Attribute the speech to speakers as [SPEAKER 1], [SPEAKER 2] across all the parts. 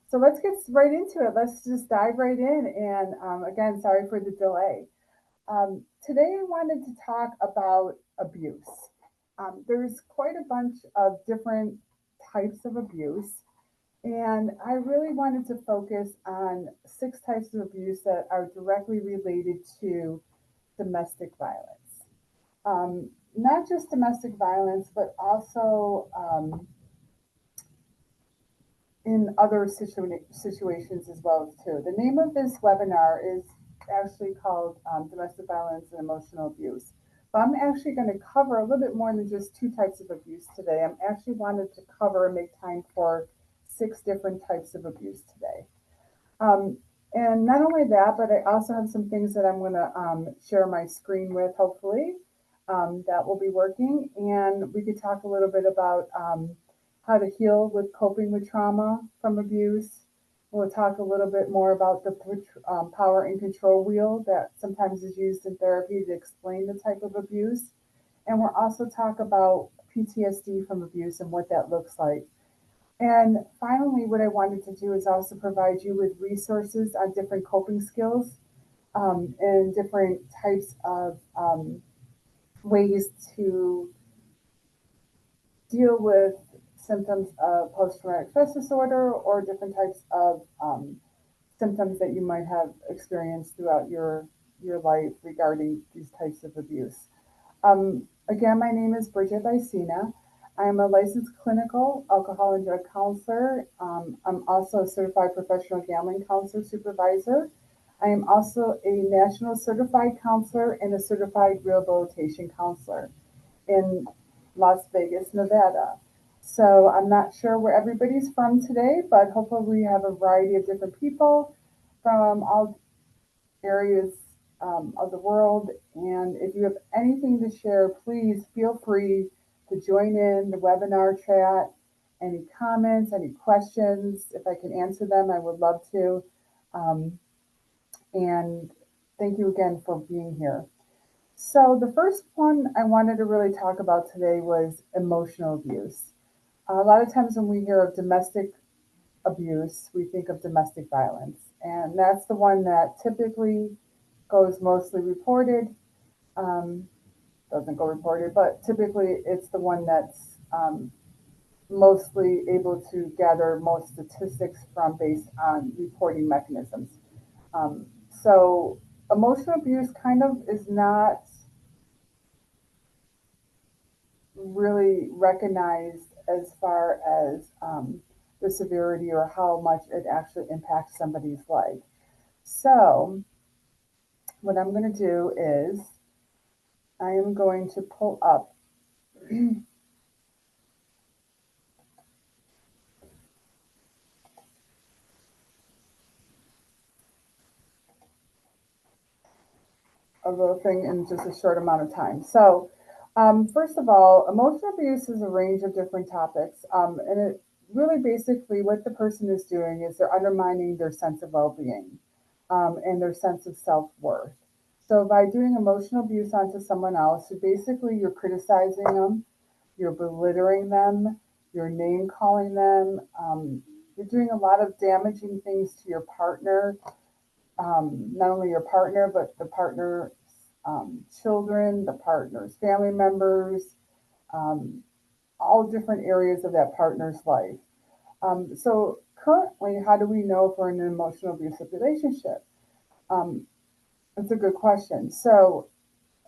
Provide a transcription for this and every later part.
[SPEAKER 1] So let's get right into it. Let's just dive right in. And again, sorry for the delay. Today, I wanted to talk about abuse. There's quite a bunch of different types of abuse, and I really wanted to focus on 6 types of abuse that are directly related to domestic violence. Not just domestic violence, but also in other situations as well too. The name of this webinar is actually called Domestic Violence and Emotional Abuse. But I'm actually going to cover a little bit more than just 2 types of abuse today. I'm actually wanted to cover and make time for 6 different types of abuse today. And not only that, but I also have some things that I'm going to share my screen with, hopefully, that will be working. And we could talk a little bit about how to heal with coping with trauma from abuse. We'll talk a little bit more about the power and control wheel that sometimes is used in therapy to explain the type of abuse. And we'll also talk about PTSD from abuse and what that looks like. And finally, what I wanted to do is also provide you with resources on different coping skills and different types of ways to deal with symptoms of post-traumatic stress disorder or different types of symptoms that you might have experienced throughout your life regarding these types of abuse. Again, my name is Bridget Vicina. I am a licensed clinical alcohol and drug counselor. I'm also a certified professional gambling counselor supervisor. I am also a national certified counselor and a certified rehabilitation counselor in Las Vegas, Nevada. So I'm not sure where everybody's from today, but hopefully we have a variety of different people from all areas of the world. And if you have anything to share, please feel free to join in the webinar chat. Any comments, any questions, if I can answer them, I would love to. And thank you again for being here. So the first one I wanted to really talk about today was emotional abuse. A lot of times when we hear of domestic abuse, we think of domestic violence. And that's the one that typically goes mostly reported. Doesn't go reported, but typically it's the one that's mostly able to gather most statistics from based on reporting mechanisms. So emotional abuse kind of is not really recognized as far as the severity or how much it actually impacts somebody's life. So what I'm going to do is I am going to pull up a little thing in just a short amount of time. So first of all, emotional abuse is a range of different topics. And it really basically what the person is doing is they're undermining their sense of well-being and their sense of self-worth. So by doing emotional abuse onto someone else, you're criticizing them, you're belittling them, you're name calling them, you're doing a lot of damaging things to your partner, not only your partner, but the partner's children, the partner's family members, um, all different areas of that partner's life. So currently, how do we know if we're in an emotional abusive relationship? That's a good question. So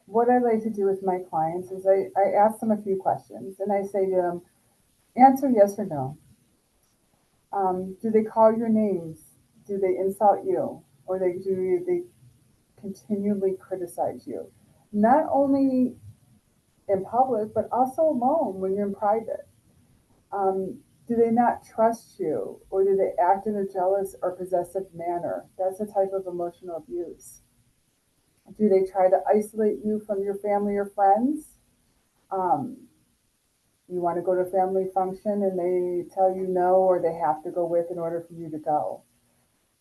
[SPEAKER 1] what I like to do with my clients is I ask them a few questions and I say to them, answer yes or no. Do they call your names? Do they insult you? Or do they continually criticize you? Not only in public, but also alone when you're in private. Do they not trust you? Or do they act in a jealous or possessive manner? That's a type of emotional abuse. Do they try to isolate you from your family or friends? Um, you want to go to a family function and they tell you no, or they have to go with in order for you to go.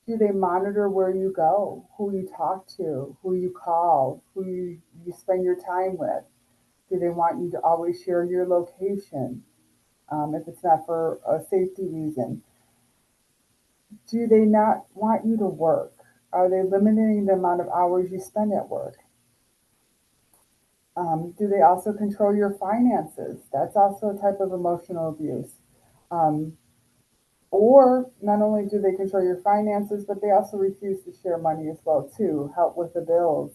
[SPEAKER 1] Do they monitor where you go, who you talk to, who you call, who you spend your time with? Do they want you to always share your location if it's not for a safety reason? Do they not want you to work? Are they limiting the amount of hours you spend at work? Do they also control your finances? That's also a type of emotional abuse. Um, or not only do they control your finances, but they also refuse to share money as well too, help with the bills,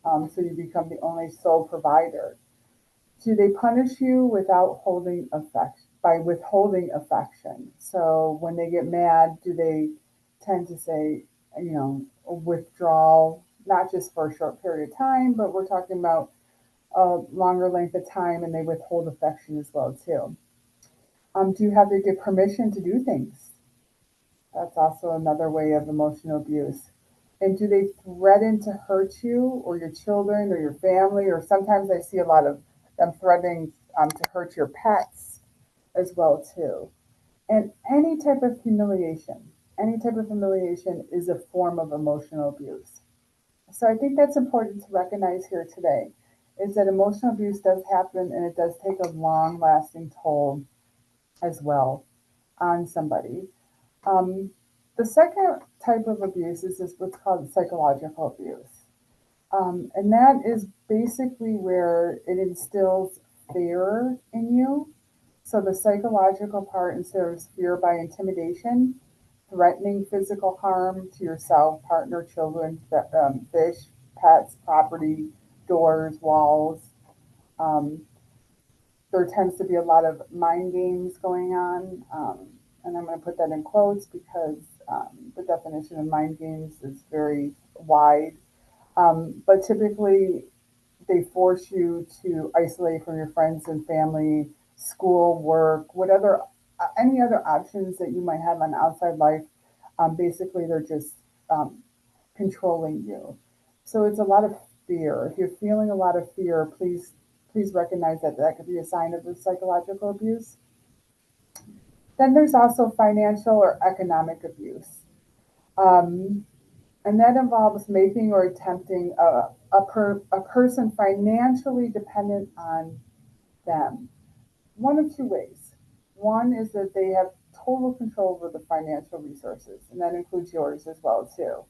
[SPEAKER 1] so you become the only sole provider. Do they punish you without holding affection by withholding affection? So when they get mad, do they tend to say, withdrawal, not just for a short period of time, but we're talking about a longer length of time, and they withhold affection as well too. Do you have to get permission to do things? That's also another way of emotional abuse. And do they threaten to hurt you or your children or your family? Or sometimes I see a lot of them threatening to hurt your pets as well too. And any type of humiliation is a form of emotional abuse. So I think that's important to recognize here today is that emotional abuse does happen and it does take a long lasting toll as well on somebody. Um, the second type of abuse is what's called psychological abuse. And that is basically where it instills fear in you. So the psychological part instills fear by intimidation, threatening physical harm to yourself, partner, children, fish, pets, property, doors, walls. Um, there tends to be a lot of mind games going on. And I'm going to put that in quotes because the definition of mind games is very wide. But typically, they force you to isolate from your friends and family, school, work, whatever, any other options that you might have on outside life. Basically, they're just um, controlling you. So it's a lot of fear. If you're feeling a lot of fear, please recognize that that could be a sign of the psychological abuse. Then there's also financial or economic abuse. Um, and that involves making or attempting a person financially dependent on them. One of two ways. One is that they have total control over the financial resources, and that includes yours as well too.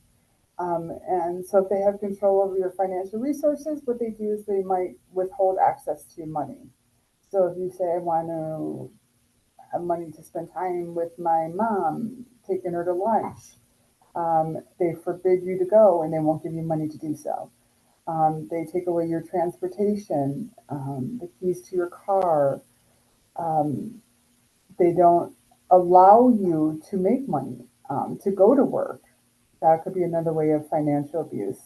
[SPEAKER 1] And so if they have control over your financial resources, what they do is they might withhold access to money. So if you say, I want to have money to spend time with my mom, taking her to lunch, they forbid you to go and they won't give you money to do so. They take away your transportation, the keys to your car. Um, they don't allow you to make money, to go to work. That could be another way of financial abuse.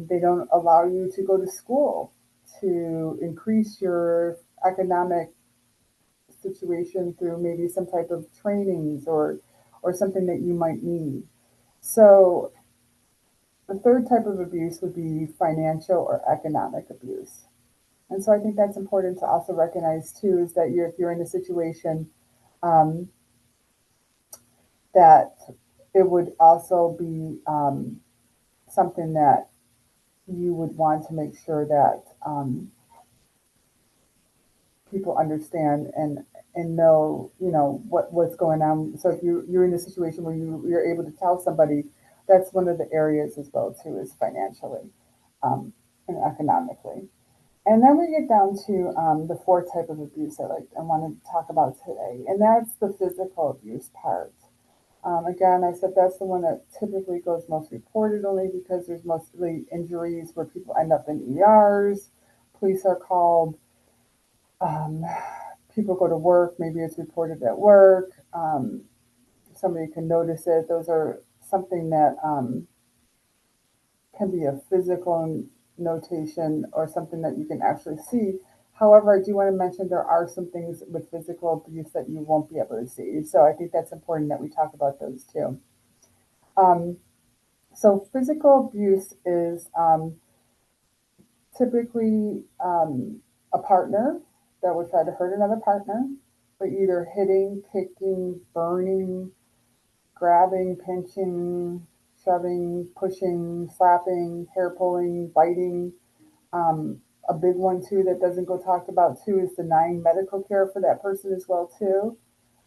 [SPEAKER 1] They don't allow you to go to school to increase your economic situation through maybe some type of trainings or something that you might need. So the third type of abuse would be financial or economic abuse. And so I think that's important to also recognize too is that if you're in a situation um, that it would also be something that you would want to make sure that people understand and know what's going on. So if you're in a situation where you're able to tell somebody, that's one of the areas as well too is financially and economically. And then we get down to the fourth type of abuse I want to talk about today, and that's the physical abuse part. Again, I said that's the one that typically goes most reported only because there's mostly injuries where people end up in ERs, police are called, um, people go to work, maybe it's reported at work, somebody can notice it. Those are something that can be a physical notation or something that you can actually see. However, I do want to mention there are some things with physical abuse that you won't be able to see. So I think that's important that we talk about those too. Um, so physical abuse is typically a partner that would try to hurt another partner by either hitting, kicking, burning, grabbing, pinching, shoving, pushing, slapping, hair pulling, biting. A big one too that doesn't go talked about too is denying medical care for that person as well too.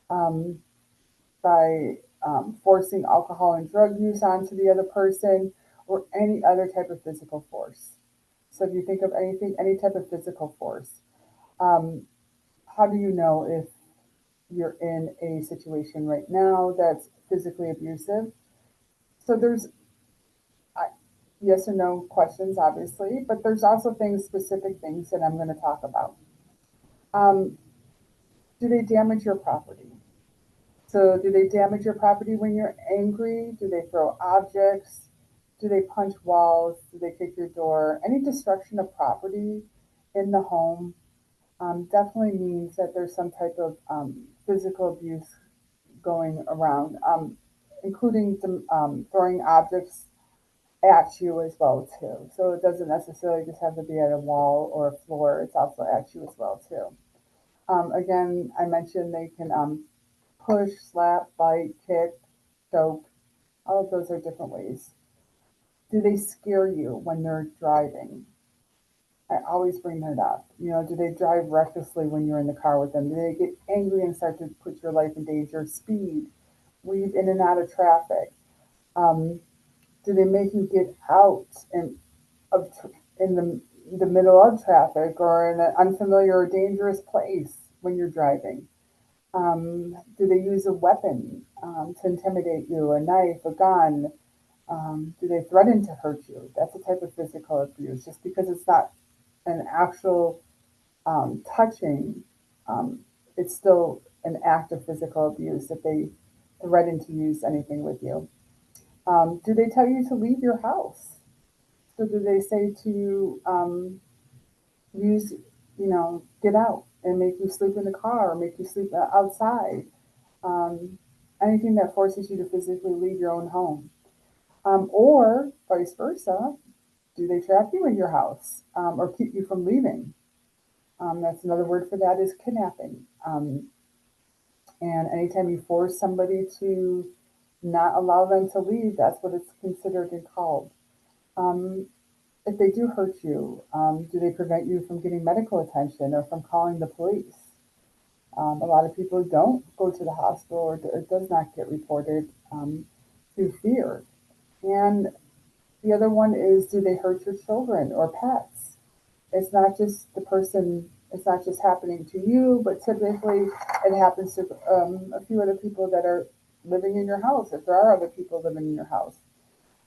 [SPEAKER 1] Um, by forcing alcohol and drug use onto the other person, or any other type of physical force. So if you think of anything, any type of physical force, um, how do you know if you're in a situation right now that's physically abusive? So there's yes and no questions, obviously, but there's also things, specific things that I'm going to talk about. Um, do they damage your property? So do they damage your property when you're angry? Do they throw objects? Do they punch walls? Do they kick your door? Any destruction of property in the home definitely means that there's some type of physical abuse going around, including throwing objects at you as well too. So it doesn't necessarily just have to be at a wall or a floor. It's also at you as well too. Again, I mentioned they can push, slap, bite, kick, choke. All of those are different ways. Do they scare you when they're driving? I always bring that up. You know, do they drive recklessly when you're in the car with them? Do they get angry and start to put your life in danger? Speed, weave in and out of traffic. Um, do they make you get out of in the middle of traffic or in an unfamiliar or dangerous place when you're driving? Do they use a weapon to intimidate you, a knife, a gun? Do they threaten to hurt you? That's a type of physical abuse. Just because it's not an actual touching, um, it's still an act of physical abuse if they threaten to use anything with you. Do they tell you to leave your house? So do they say to you, use, get out and make you sleep in the car or make you sleep outside? Um, Anything that forces you to physically leave your own home. Or vice versa, do they trap you in your house or keep you from leaving? That's another word for that is kidnapping. And anytime you force somebody to not allow them to leave, that's what it's considered and called. Um, if they do hurt you, do they prevent you from getting medical attention or from calling the police? A lot of people don't go to the hospital or it does not get reported through fear. And the other one is, do they hurt your children or pets? It's not just the person, it's not just happening to you, but typically it happens to a few other people that are living in your house, if there are other people living in your house.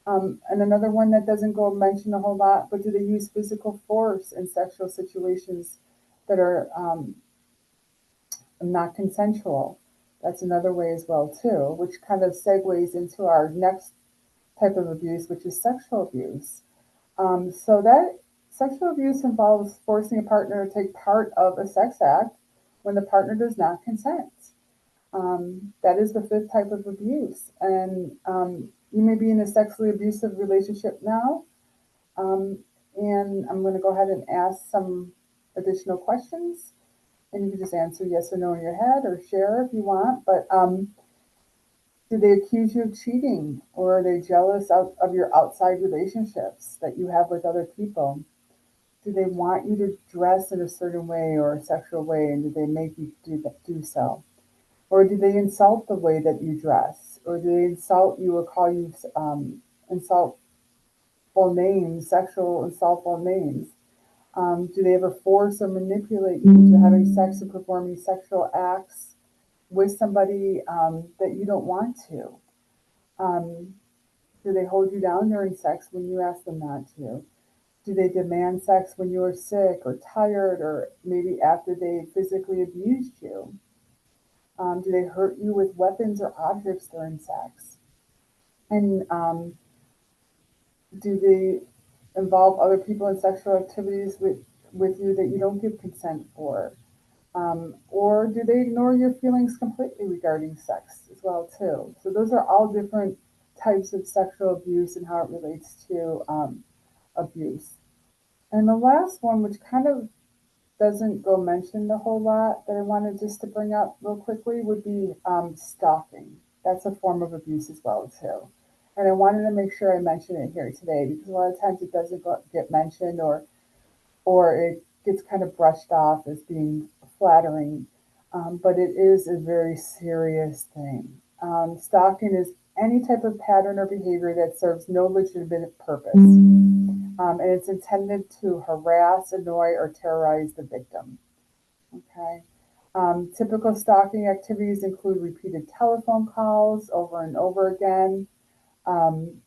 [SPEAKER 1] And another one that doesn't go mentioned a whole lot, but do they use physical force in sexual situations that are not consensual? That's another way as well too, which kind of segues into our next type of abuse, which is sexual abuse. So that sexual abuse involves forcing a partner to take part of a sex act when the partner does not consent. That is the fifth type of abuse. And you may be in a sexually abusive relationship now. Um, and I'm going to go ahead and ask some additional questions. And you can just answer yes or no in your head or share if you want. But do they accuse you of cheating, or are they jealous of your outside relationships that you have with other people? Do they want you to dress in a certain way or a sexual way, and do they make you do so? Or do they insult the way that you dress? Or do they insult you or call you insultful names, sexual insultful names? Do they ever force or manipulate you into having sex or performing sexual acts with somebody that you don't want to? Um, do they hold you down during sex when you ask them not to? Do they demand sex when you're sick or tired or maybe after they physically abused you? Do they hurt you with weapons or objects during sex? And do they involve other people in sexual activities with you that you don't give consent for? Or do they ignore your feelings completely regarding sex as well too? So those are all different types of sexual abuse and how it relates to abuse. And the last one, which kind of doesn't go mentioned a whole lot, that I wanted just to bring up real quickly, would be stalking. That's a form of abuse as well too. And I wanted to make sure I mention it here today because a lot of times it doesn't get mentioned, or it gets kind of brushed off as being flattering. But it is a very serious thing. Stalking is any type of pattern or behavior that serves no legitimate purpose. And it's intended to harass, annoy, or terrorize the victim. Okay. Typical stalking activities include repeated telephone calls over and over again, um,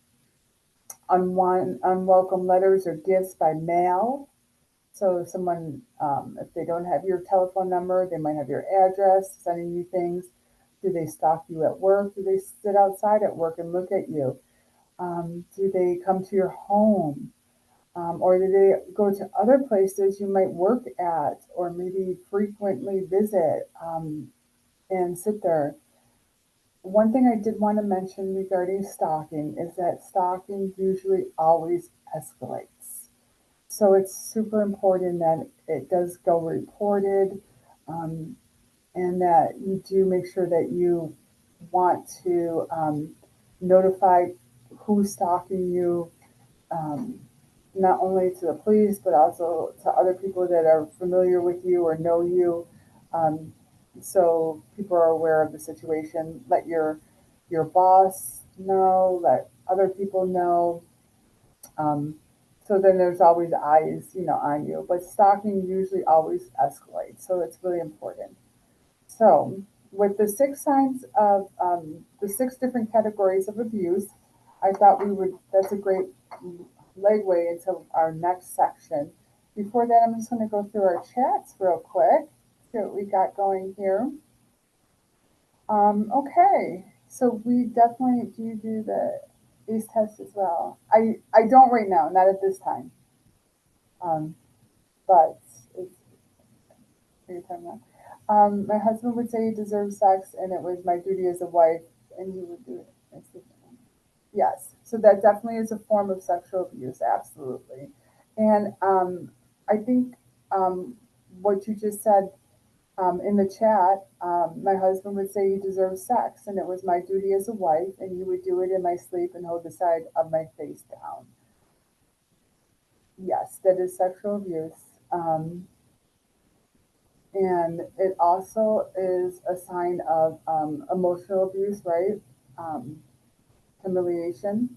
[SPEAKER 1] unwelcome letters or gifts by mail. So if someone, if they don't have your telephone number, they might have your address, sending you things. Do they stalk you at work? Do they sit outside at work and look at you? Do they come to your home? Or do they go to other places you might work at or maybe frequently visit and sit there? One thing I did want to mention regarding stalking is that stalking usually always escalates. So it's super important that it does go reported, um, and that you do make sure that you want to notify who's stalking you, um, not only to the police, but also to other people that are familiar with you or know you. Um, so people are aware of the situation. Let your boss know, let other people know. Um, so then there's always eyes, on you. But stalking usually always escalates, so it's really important. So with the six signs of the six different categories of abuse, I thought that's a great segue into our next section. Before that, I'm just going to go through our chats real quick, see what we got going here. Okay, so we definitely do the ACE test as well. I don't right now, not at this time. Um, but it's your time now. My husband would say he deserves sex, and it was my duty as a wife, and he would do it. Yes, so that definitely is a form of sexual abuse, absolutely. And I think what you just said in the chat, my husband would say he deserves sex, and it was my duty as a wife, and he would do it in my sleep and hold the side of my face down. Yes, that is sexual abuse. And it also is a sign of emotional abuse, right? Um, Humiliation,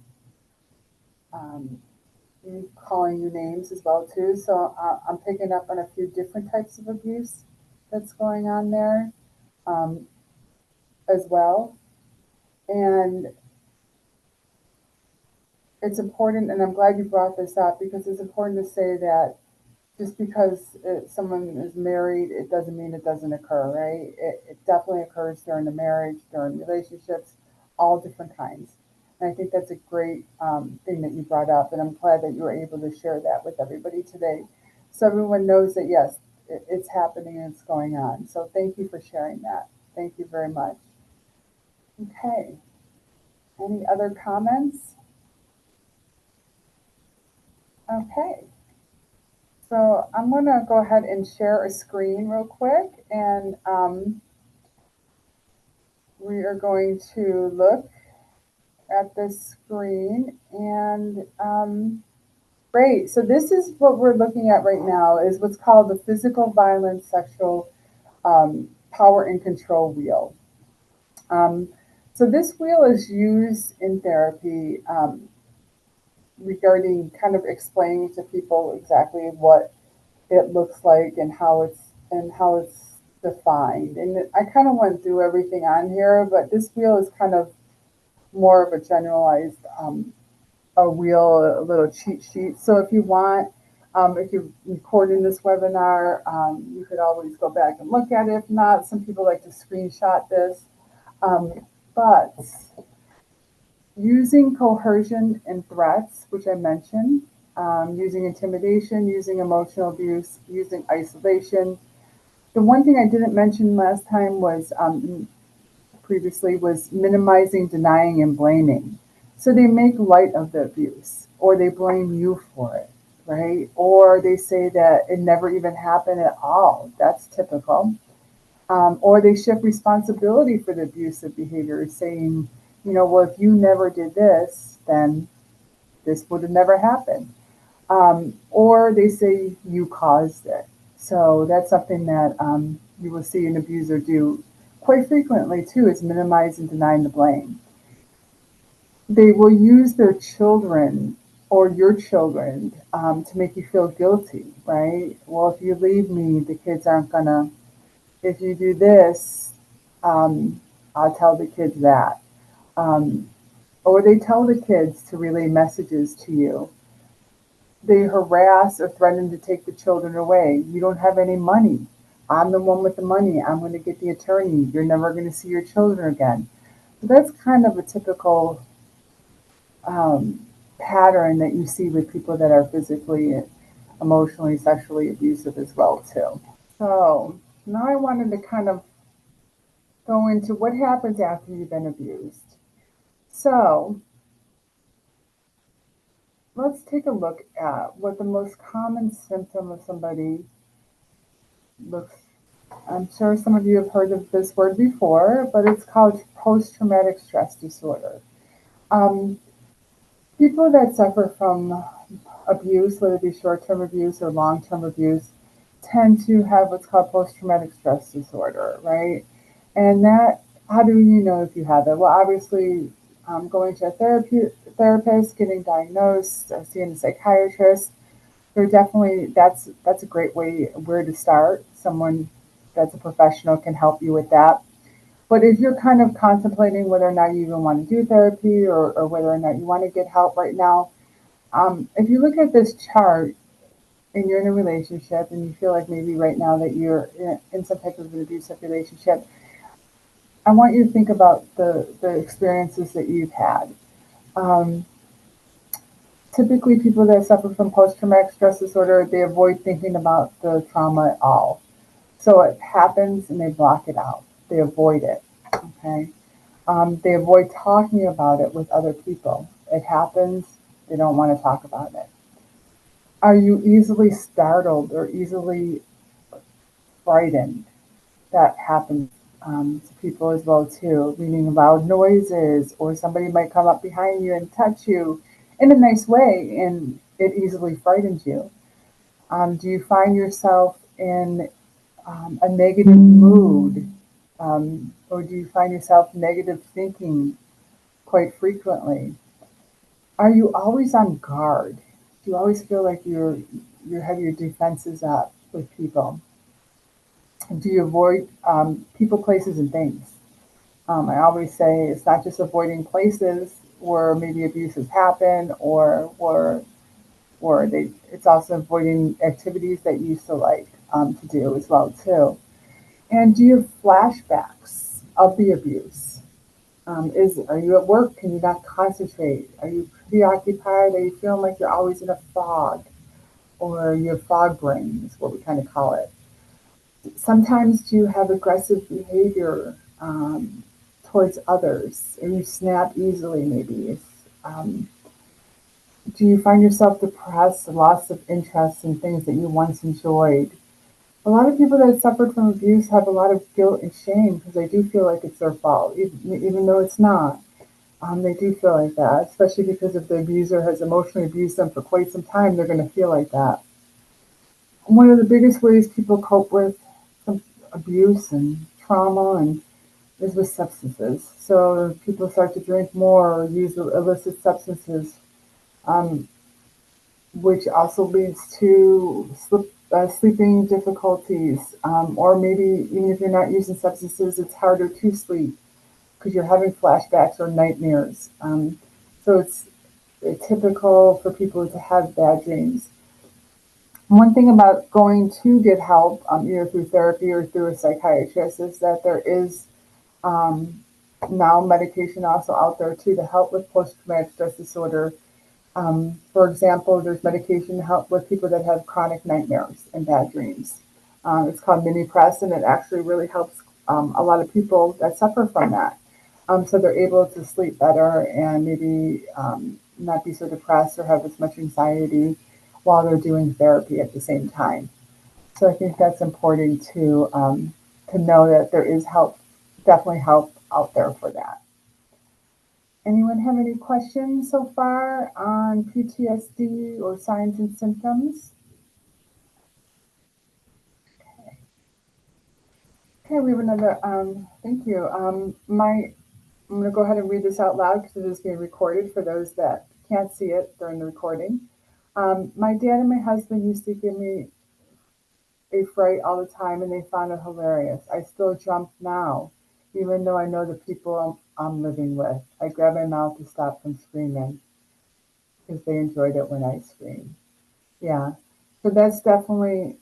[SPEAKER 1] um, calling you names as well too. So I'm picking up on a few different types of abuse that's going on there um, as well. And it's important, and I'm glad you brought this up because it's important to say that just because someone is married, it doesn't mean it doesn't occur, right? It definitely occurs during the marriage, during relationships, all different kinds. And I think that's a great thing that you brought up, and I'm glad that you were able to share that with everybody today. So everyone knows that, yes, it's happening and it's going on. So thank you for sharing that. Thank you very much. Okay. Any other comments? Okay. So I'm going to go ahead and share a screen real quick, and we are going to look at this screen. And great. So this is what we're looking at right now is what's called the physical violence sexual power and control wheel. So this wheel is used in therapy regarding kind of explaining to people exactly what it looks like and how it's defined. And I kind of went through everything on here, but this wheel is kind of more of a generalized a wheel, a little cheat sheet. So if you want, if you're recording this webinar, you could always go back and look at it. If not, some people like to screenshot this. But using coercion and threats, which I mentioned, using intimidation, using emotional abuse, using isolation. The one thing I didn't mention last time was previously was minimizing, denying, and blaming. So they make light of the abuse, or they blame you for it, right? Or they say that it never even happened at all. That's typical. Or they shift responsibility for the abusive behavior, saying, well, if you never did this, then this would have never happened. Or they say you caused it. So that's something that you will see an abuser do quite frequently too is minimize and denying the blame. They will use their children or your children to make you feel guilty, right? Well, if you leave me, the kids aren't gonna. If you do this, um, I'll tell the kids that. Um, or they tell the kids to relay messages to you. They harass or threaten to take the children away. You don't have any money. I'm the one with the money. I'm going to get the attorney. You're never going to see your children again. So that's kind of a typical um, pattern that you see with people that are physically, emotionally, sexually abusive as well too. So now I wanted to kind of go into what happens after you've been abused. So let's take a look at what the most common symptom of somebody looks. I'm sure some of you have heard of this word before, but it's called post-traumatic stress disorder. Um, People that suffer from abuse, whether it be short-term abuse or long-term abuse, tend to have what's called post-traumatic stress disorder, right? And that, how do you know if you have it? Well, obviously, going to a therapist, getting diagnosed, or seeing a psychiatrist. They're definitely that's a great way where to start. Someone that's a professional can help you with that. But if you're kind of contemplating whether or not you even want to do therapy or whether or not you want to get help right now, if you look at this chart and you're in a relationship and you feel like maybe right now that you're in some type of an abusive relationship, I want you to think about the experiences that you've had. Um, Typically, people that suffer from post-traumatic stress disorder, they avoid thinking about the trauma at all. So it happens and they block it out. They avoid it. Okay. They avoid talking about it with other people. It happens. They don't want to talk about it. Are you easily startled or easily frightened? That happens to people as well too, meaning loud noises or somebody might come up behind you and touch you in a nice way and it easily frightens you. Do you find yourself in a negative mood or do you find yourself negative thinking quite frequently? Are you always on guard? Do you always feel like you have your defenses up with people? Do you avoid people, places, and things? I always say it's not just avoiding places where maybe abuse has happened or they, it's also avoiding activities that you used to like to do as well too. And do you have flashbacks of the abuse? Are you at work? Can you not concentrate? Are you preoccupied? Are you feeling like you're always in a fog? Or your fog brain is what we kind of call it. Sometimes do you have aggressive behavior towards others, and you snap easily maybe. Um, do you find yourself depressed, loss of interest in things that you once enjoyed? A lot of people that suffered from abuse have a lot of guilt and shame because they do feel like it's their fault, even though it's not. They do feel like that, especially because if the abuser has emotionally abused them for quite some time, they're going to feel like that. One of the biggest ways people cope with abuse and trauma and is with substances. So people start to drink more or use illicit substances, um, which also leads to sleeping difficulties, or maybe even if you're not using substances, it's harder to sleep because you're having flashbacks or nightmares. So it's typical for people to have bad dreams. One thing about going to get help, either through therapy or through a psychiatrist, is that there is um, now medication also out there too to help with post-traumatic stress disorder. For example, there's medication to help with people that have chronic nightmares and bad dreams. It's called mini press, and it actually really helps a lot of people that suffer from that. So they're able to sleep better and maybe not be so depressed or have as much anxiety while they're doing therapy at the same time. So I think that's important to know that there is help, definitely help out there for that. Anyone have any questions so far on PTSD or signs and symptoms? Okay, we have another, thank you. I'm going to go ahead and read this out loud because it is being recorded for those that can't see it during the recording. My dad and my husband used to give me a fright all the time and they found it hilarious. I still jump now, even though I know the people I'm living with. I grab my mouth to stop from screaming because they enjoyed it when I scream. Yeah. So that's definitely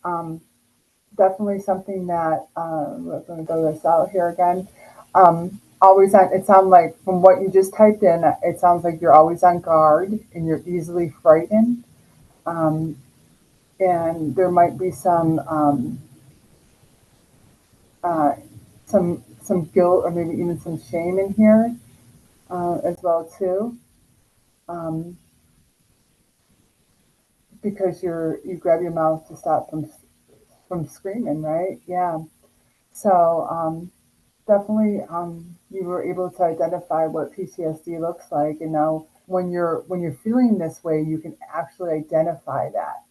[SPEAKER 1] something that we're going to go this out here again. Always on. It sounds like from what you just typed in, it sounds like you're always on guard and you're easily frightened. Um, and there might be uh, some guilt or maybe even some shame in here as well too, um, because you grab your mouth to stop from screaming, right? Yeah. So definitely you were able to identify what PTSD looks like, and now when you're feeling this way, you can actually identify that.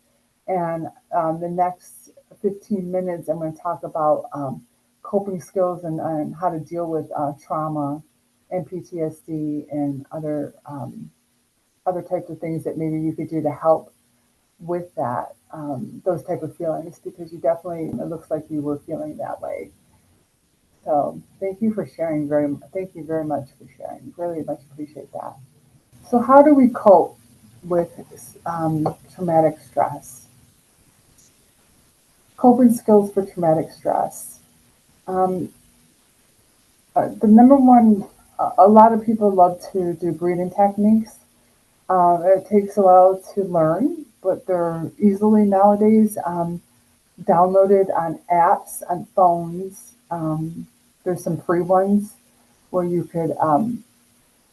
[SPEAKER 1] And the next 15 minutes, I'm going to talk about coping skills and how to deal with trauma and PTSD and other types of things that maybe you could do to help with that, those type of feelings, because you definitely, it looks like you were feeling that way. So thank you for sharing. Thank you very much for sharing. Really much appreciate that. So how do we cope with traumatic stress? Coping skills for traumatic stress. Um, the number one, a lot of people love to do breathing techniques. It takes a while to learn, but they're easily nowadays downloaded on apps on phones. There's some free ones where you could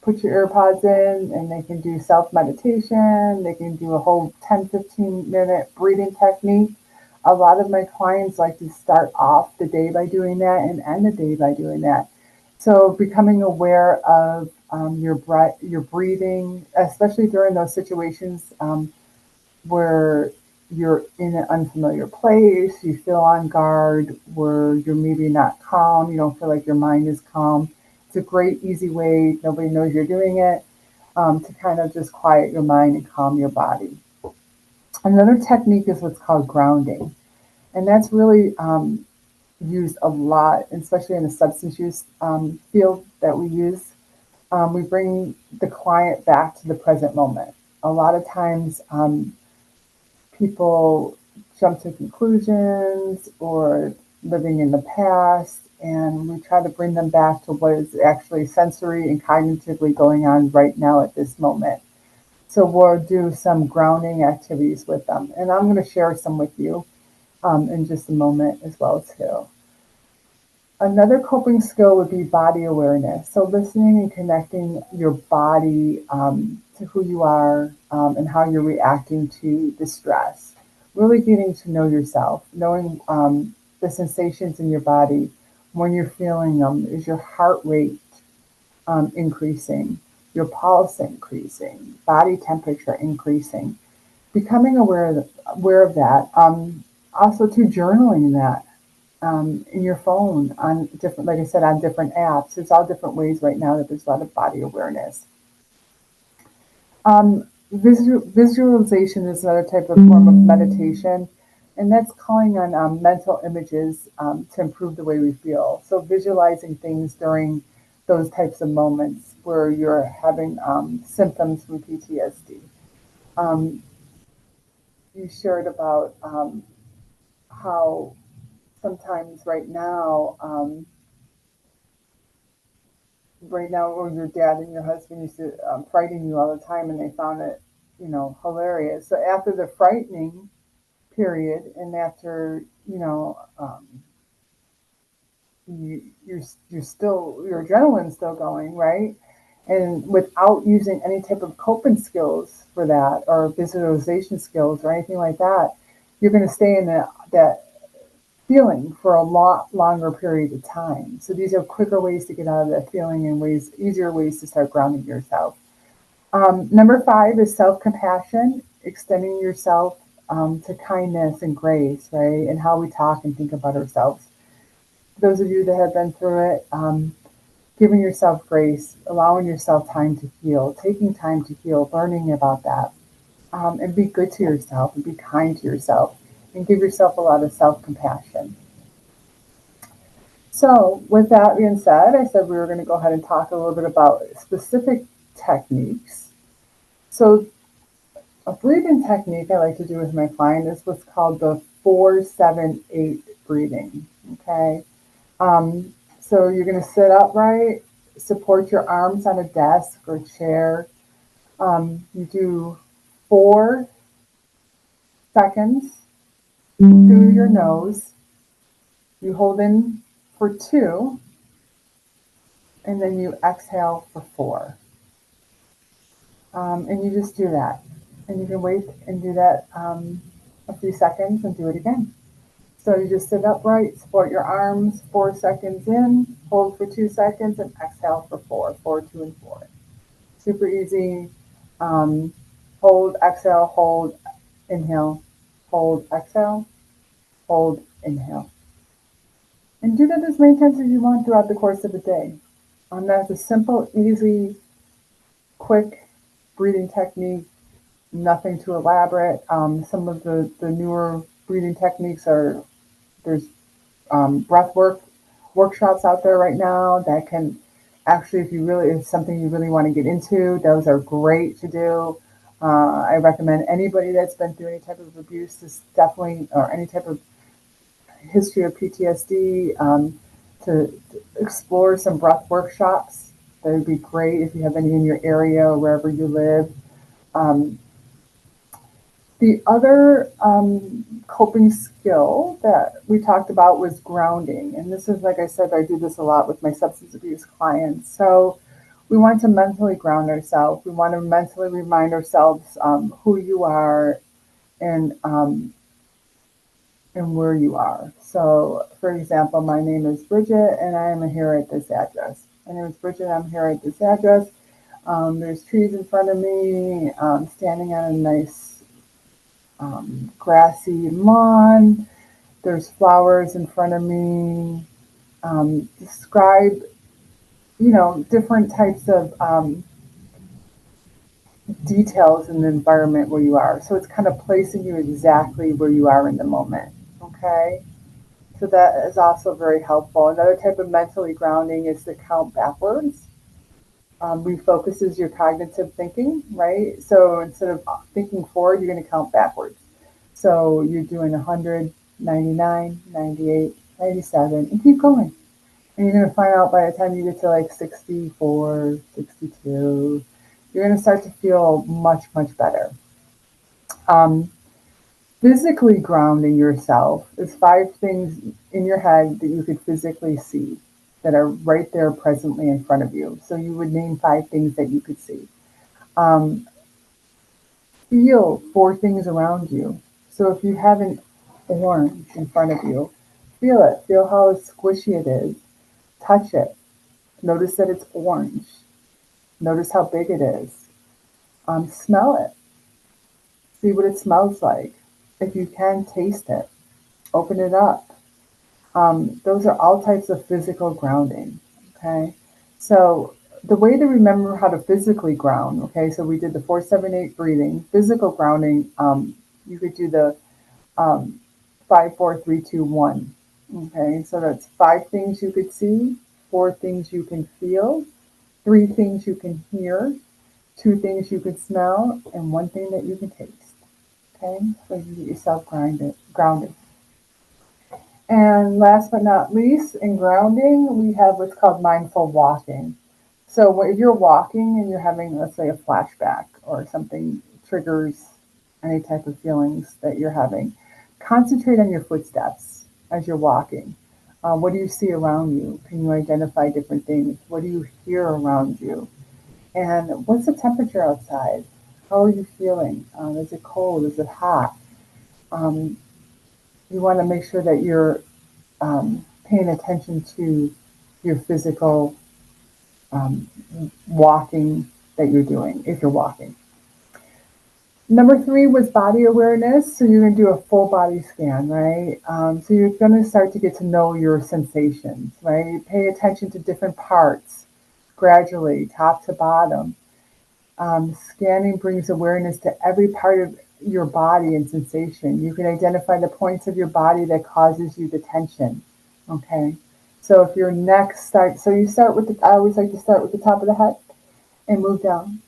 [SPEAKER 1] put your earpods in and they can do self meditation. They can do a whole 10-15 minute breathing technique. A lot of my clients like to start off the day by doing that and end the day by doing that. So becoming aware of your breath, your breathing, especially during those situations where you're in an unfamiliar place, you feel on guard, where you're maybe not calm, you don't feel like your mind is calm. It's a great, easy way, nobody knows you're doing it, to kind of just quiet your mind and calm your body. Another technique is what's called grounding. And that's really used a lot, especially in the substance use field that we use. We bring the client back to the present moment. A lot of times, people jump to conclusions or living in the past, and we try to bring them back to what is actually sensory and cognitively going on right now at this moment. So we'll do some grounding activities with them, and I'm going to share some with you in just a moment as well too. Another coping skill would be body awareness. So listening and connecting your body to who you are and how you're reacting to the stress. Really getting to know yourself, knowing the sensations in your body when you're feeling them. Is your heart rate increasing? Your pulse increasing? Body temperature increasing? Becoming aware of that. Also, to journaling that in your phone on different, like I said, on different apps. There's all different ways right now that there's a lot of body awareness. Visualization is another type of form of meditation, and that's calling on mental images to improve the way we feel. So visualizing things during those types of moments where you're having symptoms from PTSD. Um, you shared about how sometimes right now, or your dad and your husband used to frighten you all the time, and they found it, hilarious. So after the frightening period, and after you're still your adrenaline's still going, right? And without using any type of coping skills for that, or visualization skills, or anything like that, you're going to stay in that feeling for a lot longer period of time. So these are quicker ways to get out of that feeling and easier ways to start grounding yourself. Number 5 is self-compassion, extending yourself to kindness and grace, right? And how we talk and think about ourselves. those of you that have been through it, giving yourself grace, allowing yourself time to heal, taking time to heal, learning about that, and be good to yourself and be kind to yourself and give yourself a lot of self compassion. So, with that being said, I said we were going to go ahead and talk a little bit about specific techniques. So, a breathing technique I like to do with my client is what's called the 4-7-8 breathing. Okay. So, you're going to sit upright, support your arms on a desk or chair. You do 4 seconds through your nose. You hold in for 2, and then you exhale for 4. And you just do that. And you can wait and do that a few seconds and do it again. So you just sit upright, support your arms, 4 seconds in, hold for 2 seconds, and exhale for 4. 4, 2, and 4. Super easy. Um, hold, exhale, hold, inhale, hold, exhale, hold, inhale. And do that as many times as you want throughout the course of the day. That's a simple, easy, quick breathing technique, nothing too elaborate. Some of the newer breathing techniques are, there's breath work workshops out there right now that can actually, if you really, if something you really want to get into, those are great to do. I recommend anybody that's been through any type of abuse is definitely, or any type of history of PTSD, to explore some breath workshops. That would be great if you have any in your area or wherever you live. Um, the other coping skill that we talked about was grounding. And this is, like I said, I do this a lot with my substance abuse clients. So we want to mentally ground ourselves. We want to mentally remind ourselves who you are and where you are. So, for example, my name is Bridget, and I am here at this address. My name is Bridget. I'm here at this address. There's trees in front of me. Standing on a nice grassy lawn. There's flowers in front of me. Describe, different types of details in the environment where you are. So it's kind of placing you exactly where you are in the moment. Okay. So that is also very helpful. Another type of mentally grounding is to count backwards. Refocuses your cognitive thinking, right? So instead of thinking forward, you're going to count backwards. So you're doing 100, 99, 98, 97, and keep going. And you're going to find out by the time you get to like 64, 62, you're going to start to feel much, much better. Um, Physically grounding yourself is 5 things in your head that you could physically see that are right there presently in front of you. So you would name 5 things that you could see. Um, Feel 4 things around you. So if you have an orange in front of you, feel it. Feel how squishy it is. Touch it. Notice that it's orange. Notice how big it is. Smell it. See what it smells like. If you can, taste it. Open it up. Those are all types of physical grounding. Okay. So the way to remember how to physically ground, okay, so we did the 4-7-8 breathing. Physical grounding, you could do the 5, 4, 3, 2, 1. Okay, so that's 5 things you could see, 4 things you can feel, 3 things you can hear, 2 things you can smell, and 1 thing that you can taste. Okay, so you get yourself grounded. And last but not least, in grounding, we have what's called mindful walking. So if you're walking and you're having, let's say, a flashback or something triggers any type of feelings that you're having, concentrate on your footsteps as you're walking. What do you see around you? Can you identify different things? What do you hear around you? And what's the temperature outside? How are you feeling? Is it cold? Is it hot? Um, you want to make sure that you're paying attention to your physical walking that you're doing if you're walking. Number three was body awareness. So you're going to do a full body scan, right? So you're going to start to get to know your sensations, right? Pay attention to different parts gradually, top to bottom. Scanning brings awareness to every part of your body and sensation. You can identify the points of your body that causes you the tension. Okay. So if your neck starts, so you start with the, I always like to start with the top of the head and move down.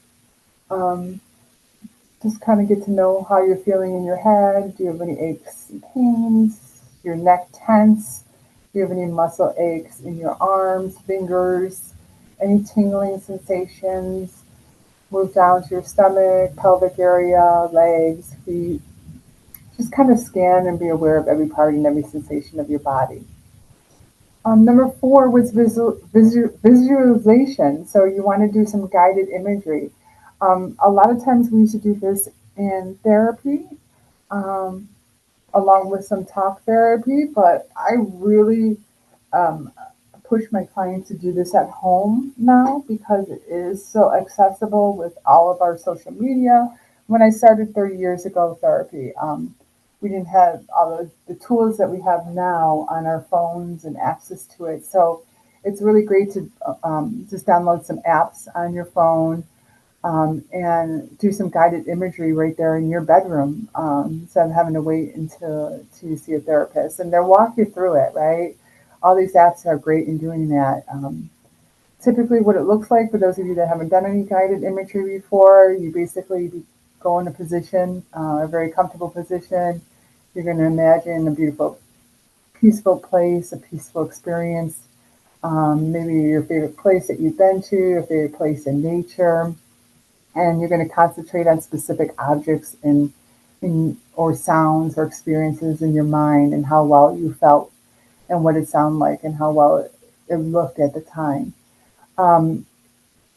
[SPEAKER 1] Um, just kind of get to know how you're feeling in your head. Do you have any aches and pains? Your neck tense? Do you have any muscle aches in your arms, fingers? Any tingling sensations? Move down to your stomach, pelvic area, legs, feet. Just kind of scan and be aware of every part and every sensation of your body. Number four was visualization. So you want to do some guided imagery. A lot of times we used to do this in therapy, um, along with some talk therapy, but I really um, push my clients to do this at home now because it is so accessible with all of our social media. When I started 30 years ago therapy, we didn't have all of the tools that we have now on our phones and access to it. So it's really great to just download some apps on your phone, and do some guided imagery right there in your bedroom, instead of having to wait until to see a therapist. And they'll walk you through it, right? All these apps are great in doing that. Typically, what it looks like for those of you that haven't done any guided imagery before, you basically go in a position, a very comfortable position. You're going to imagine a beautiful, peaceful place, a peaceful experience. Maybe your favorite place that you've been to, your favorite place in nature, and you're going to concentrate on specific objects in or sounds or experiences in your mind and how well you felt and what it sounded like and how well it looked at the time. Um,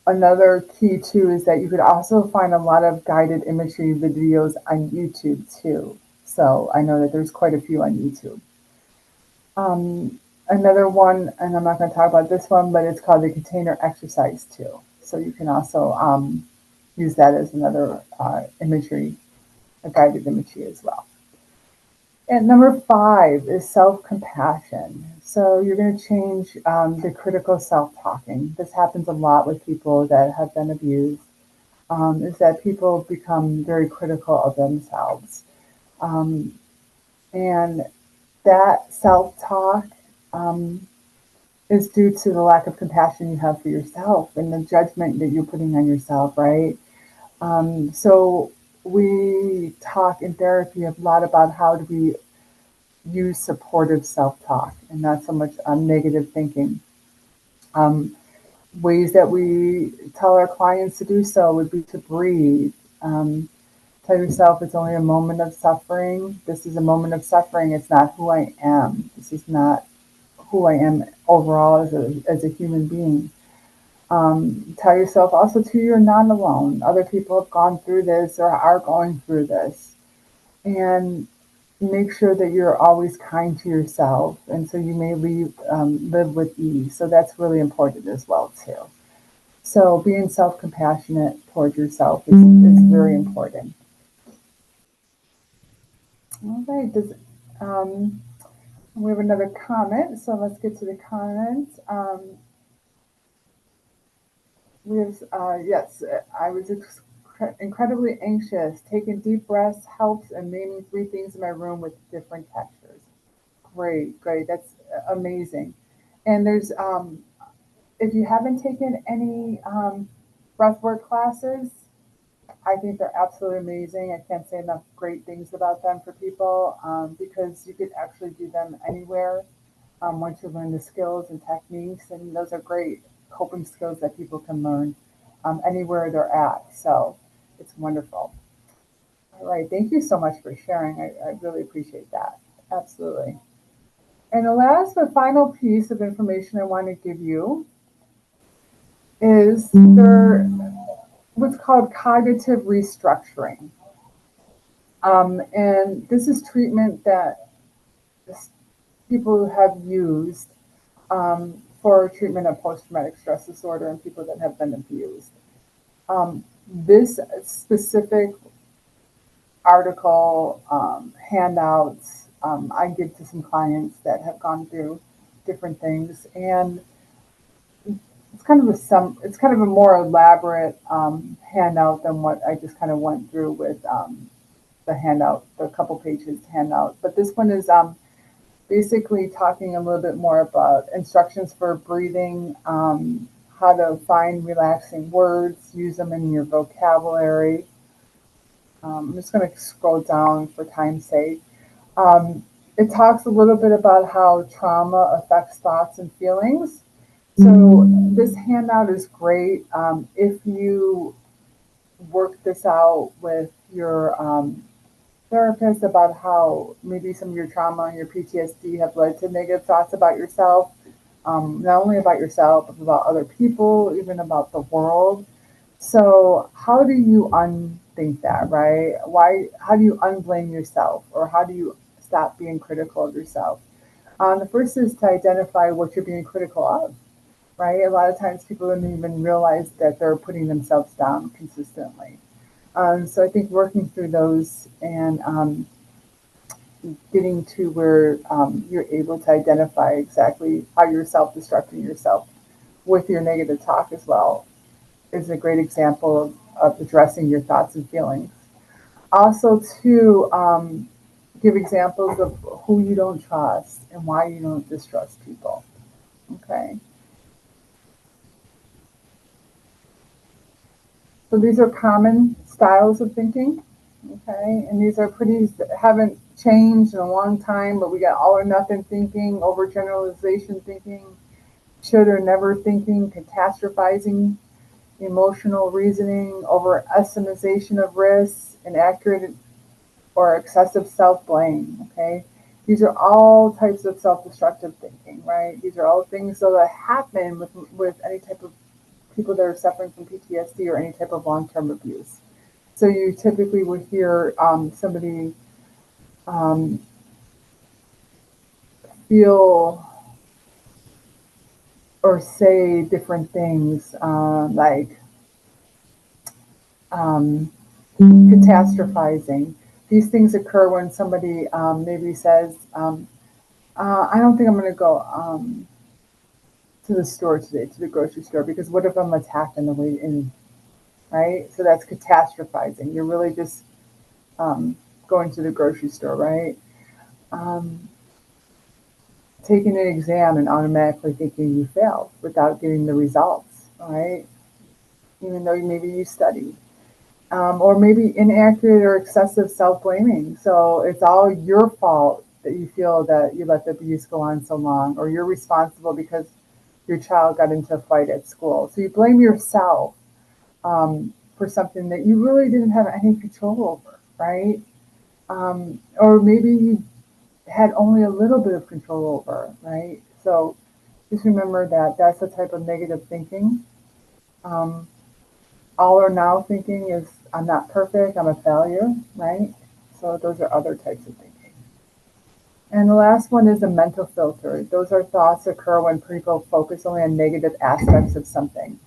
[SPEAKER 1] Another key too is that you could also find a lot of guided imagery videos on YouTube too. So I know that there's quite a few on YouTube. Another one, and I'm not going to talk about this one, but it's called the container exercise too. So you can also use that as another imagery, a guided imagery as well. And number five is self compassion. So you're going to change the critical self talking. This happens a lot with people that have been abused. Is that people become very critical of themselves. Um, and that self talk um, is due to the lack of compassion you have for yourself and the judgment that you're putting on yourself, right? So we talk in therapy a lot about how do we use supportive self-talk and not so much negative thinking. Um, Ways that we tell our clients to do so would be to breathe. Um, Tell yourself it's only a moment of suffering. This is a moment of suffering. It's not who I am. This is not who I am overall as a human being. Tell yourself also too, you're not alone. Other people have gone through this or are going through this. And make sure that you're always kind to yourself. And so you may live with ease. So that's really important as well too. So being self-compassionate towards yourself is very important. All right. Um, we have another comment. So let's get to the comments. Yes, I was incredibly anxious. Taking deep breaths helps, and naming three things in my room with different textures. Great, great. That's amazing. And if you haven't taken any breathwork classes, I think they're absolutely amazing. I can't say enough great things about them for people, because you could actually do them anywhere once you learn the skills and techniques. And those are great coping skills that people can learn anywhere they're at. So it's wonderful. All right. Thank you so much for sharing. I really appreciate that. Absolutely. And the last but final piece of information I want to give you is what's called cognitive restructuring. And this is treatment that people have used for treatment of post-traumatic stress disorder in people that have been abused. This specific article, handouts. I give to some clients that have gone through different things, and it's kind of a more elaborate handout than what I just kind of went through with the handout, the couple pages handout. But this one is basically talking a little bit more about instructions for breathing, how to find relaxing words, use them in your vocabulary. I'm just going to scroll down for time's sake. Um, it talks a little bit about how trauma affects thoughts and feelings. So this handout is great if you work this out with your therapist about how maybe some of your trauma and your PTSD have led to negative thoughts about yourself, not only about yourself, but about other people, even about the world. So how do you unthink that, right? How do you unblame yourself, or how do you stop being critical of yourself? The first is to identify what you're being critical of, right? A lot of times people don't even realize that they're putting themselves down consistently. So I think working through those and getting to where you're able to identify exactly how you're self-destructing yourself with your negative talk as well is a great example of addressing your thoughts and feelings. Also, to give examples of who you don't trust and why you don't distrust people. Okay. So these are common styles of thinking. Okay. And these are pretty, haven't changed in a long time, but we got all or nothing thinking, overgeneralization thinking, should or never thinking, catastrophizing, emotional reasoning, overestimation of risks, inaccurate or excessive self-blame. Okay, these are all types of self-destructive thinking, right? These are all things that happen with any type of people that are suffering from PTSD or any type of long-term abuse. So you typically would hear somebody um, feel or say different things like um, catastrophizing. These things occur when somebody maybe says, I don't think I'm going to go to the store today, to the grocery store, because what if I'm attacked on the way in, right? So that's catastrophizing. You're really just going to the grocery store, right? Um, Taking an exam and automatically thinking you failed without getting the results, right? Even though maybe you studied. Or maybe inaccurate or excessive self-blaming. So it's all your fault that you feel that you let the abuse go on so long, or you're responsible because your child got into a fight at school. So you blame yourself for something that you really didn't have any control over, right? Or maybe you had only a little bit of control over, right? So just remember that that's the type of negative thinking. Um, all or now thinking is I'm not perfect, I'm a failure, right? So those are other types of thinking. And the last one is a mental filter. Those are thoughts that occur when people focus only on negative aspects of something.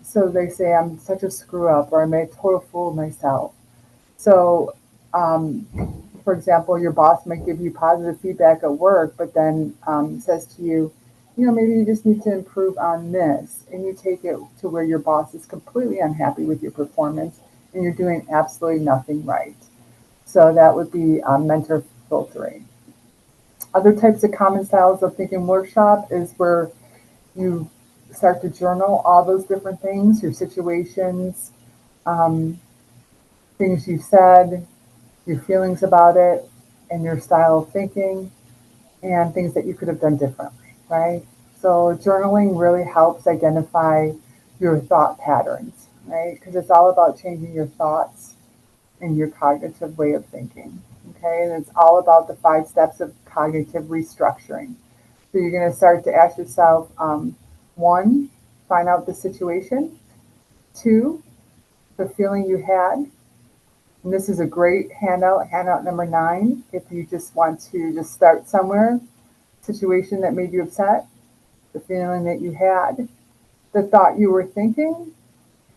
[SPEAKER 1] So they say, I'm such a screw up, or I made a total fool of myself. So, um, for example, your boss might give you positive feedback at work, but then says to you, maybe you just need to improve on this. And you take it to where your boss is completely unhappy with your performance and you're doing absolutely nothing right. So that would be mentor filtering. Other types of common styles of thinking workshop is where you start to journal all those different things, your situations, um, things you said, your feelings about it, and your style of thinking, and things that you could have done differently, right? So journaling really helps identify your thought patterns, right? Because it's all about changing your thoughts and your cognitive way of thinking, okay? And it's all about the 5 steps of cognitive restructuring. So you're going to start to ask yourself, one, find out the situation. Two, the feeling you had. And this is a great handout number 9. If you just want to just start somewhere, situation that made you upset, the feeling that you had, the thought you were thinking,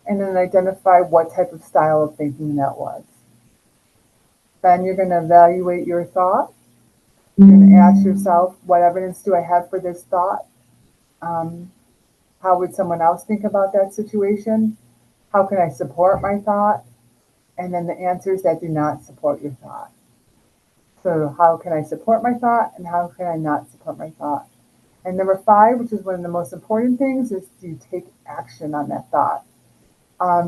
[SPEAKER 1] and then identify what type of style of thinking that was. Then you're going to evaluate your thought. You're going to ask yourself, what evidence do I have for this thought? Um, how would someone else think about that situation? How can I support my thought? And then the answers that do not support your thought. So how can I support my thought and how can I not support my thought? And number 5, which is one of the most important things, is do you take action on that thought?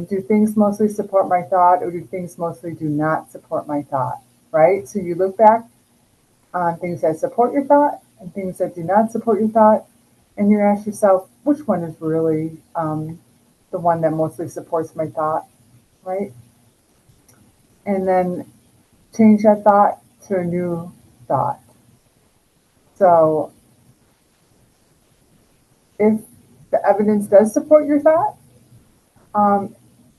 [SPEAKER 1] Do things mostly support my thought or do things mostly do not support my thought, right? So you look back on things that support your thought and things that do not support your thought, and you ask yourself, which one is really the one that mostly supports my thought, right? And then change that thought to a new thought. So if the evidence does support your thought, um,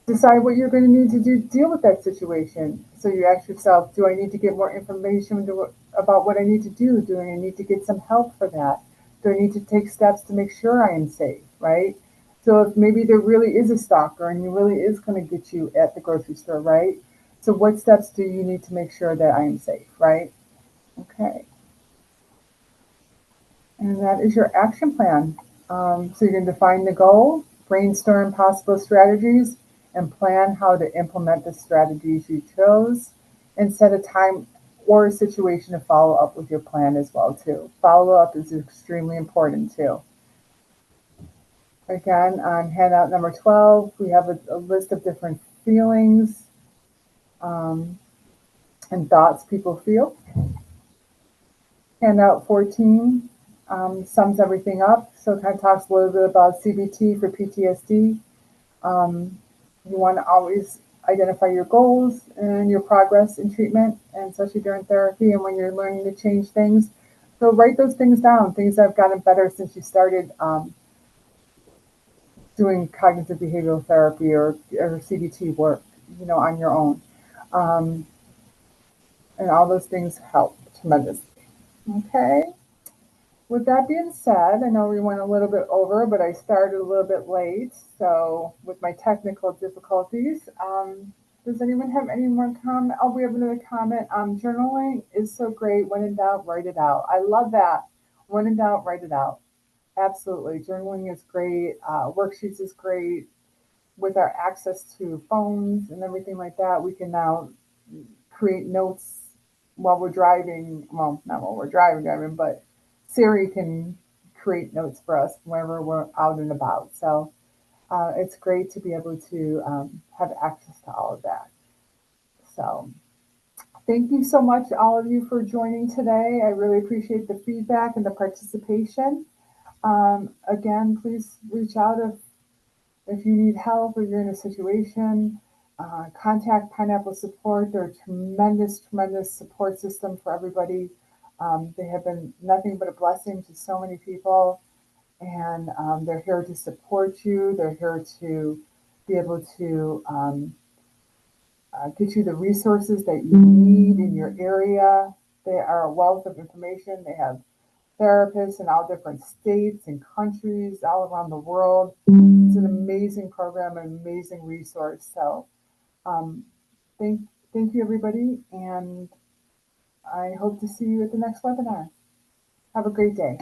[SPEAKER 1] decide what you're going to need to do to deal with that situation. So you ask yourself, do I need to get more information about what I need to do? Do I need to get some help for that? Do I need to take steps to make sure I am safe, right? So if maybe there really is a stalker and he really is going to get you at the grocery store, right? So what steps do you need to make sure that I am safe, right? Okay. And that is your action plan. So you can define the goal, brainstorm possible strategies, and plan how to implement the strategies you chose, and set a time or a situation to follow up with your plan as well too. Follow up is extremely important too. Again, on handout number 12, we have a list of different feelings um, and thoughts people feel. Handout 14 sums everything up. So it kind of talks a little bit about CBT for PTSD. You want to always identify your goals and your progress in treatment, and especially during therapy and when you're learning to change things. So write those things down, things that have gotten better since you started doing cognitive behavioral therapy or CBT work, on your own. Um, and all those things help tremendously. Okay. With that being said, I know we went a little bit over, but I started a little bit late. So with my technical difficulties, does anyone have any more comment? Oh, we have another comment. Journaling is so great. When in doubt, write it out. I love that. When in doubt, write it out. Absolutely. Journaling is great. Worksheets is great. With our access to phones and everything like that, we can now create notes while we're driving. Well, not while we're driving, but Siri can create notes for us whenever we're out and about. So it's great to be able to have access to all of that. So thank you so much, all of you, for joining today. I really appreciate the feedback and the participation. Again, please reach out if you need help or you're in a situation. Contact Pineapple Support. They're a tremendous, tremendous support system for everybody. They have been nothing but a blessing to so many people, and they're here to support you. They're here to be able to get you the resources that you need in your area. They are a wealth of information. They have therapists in all different states and countries all around the world. It's an amazing program, an amazing resource. So um, thank, thank you, everybody, and I hope to see you at the next webinar. Have a great day.